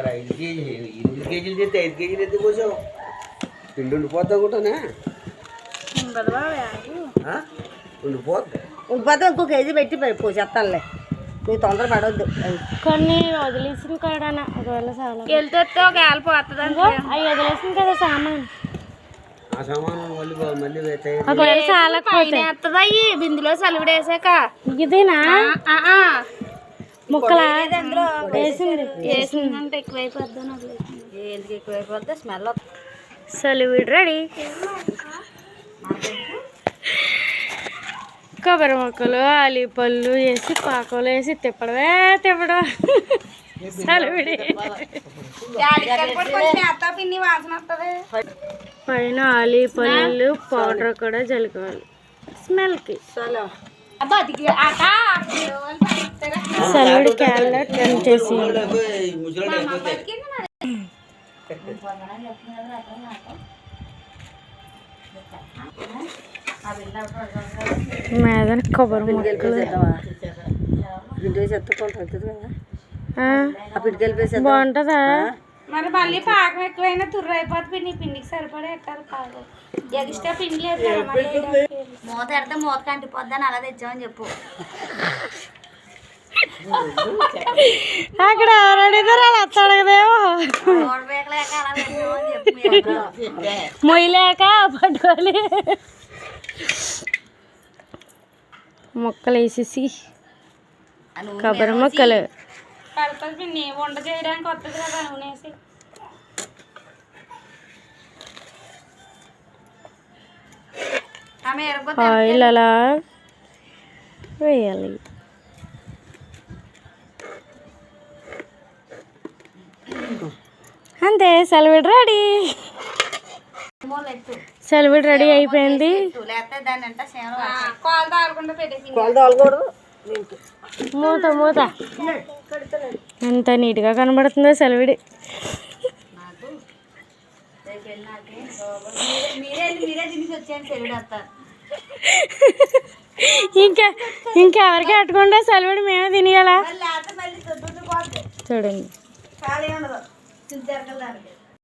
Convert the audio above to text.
మరి 5 కేజీలు 8 కేజీలు చేస్తే 5 కేజీలు ఎందుకు పోసావు? పిండి ఉండిపోద్దా కూడా ఉండిపోతే ఇంకో కేజీ పెట్టి పోసేస్తానులే. నువ్వు తొందర పడవద్దు. కొన్ని వదిలేసిన కాడనా ఒకవేళ వెళ్తే ఒక ఏళ్ళ పోతుంది. అవి వదిలేసింది కదా సామాన్. ఆ సామాను మళ్ళీ ఒకవేళ చాలా వేస్తుంది బిందులో సలివిడి వేసాక. ఇదేనా ముక్కలా వేసింది వేసిందంటే ఎక్కువైపోద్ది. ఎందుకు ఎక్కువైపోద్ది? Smell సలివిడి ready. కొబ్బరి ముక్కలు అలిపళ్ళు వేసి పాకలు వేసి తిప్పడమే తిప్పడం. సలివిడి పైన ఆలిపళ్ళు పౌడర్ కూడా జలుకోవాలి స్మెల్కి. సలివిడి క్యారెట్ టెన్ చేసి మీద కొబ్బరి ముక్కలు బాగుంటుందా? మరి మళ్ళీ పాకం ఎక్కువైనా తుర్రు అయిపోతుంది. పిండికి సరిపడే ఎట్టాలి పాకం. ఎక్స్ట్రా పిండి లేదు. మూత ఎడితే మూత కంటిపోద్దని అలా తెచ్చామని చెప్పు. అక్కడ ఎవరడిగారు అలా అత్తడగదేమో. మొయ్యలేక పట్టుకోవాలి. ముక్కలు వేసేసి కొబ్బరి ముక్కలు పడుతుంది పిండి వంట చేయడానికి వస్తుంది కదా నూనె వేసి. ఆయిల్ అలా వేయాలి. అంతే సలివిడి రెడీ. సలివిడి రెడీ అయిపోయింది. కాలు తాగకుండా పెట్టేసి మూత మూత ఎంత నీట్గా కనబడుతుందో సలివిడి. ఇంకెవరికి అట్టుకుంటే సలివిడి మేమే తినేయాలా? చూడండి.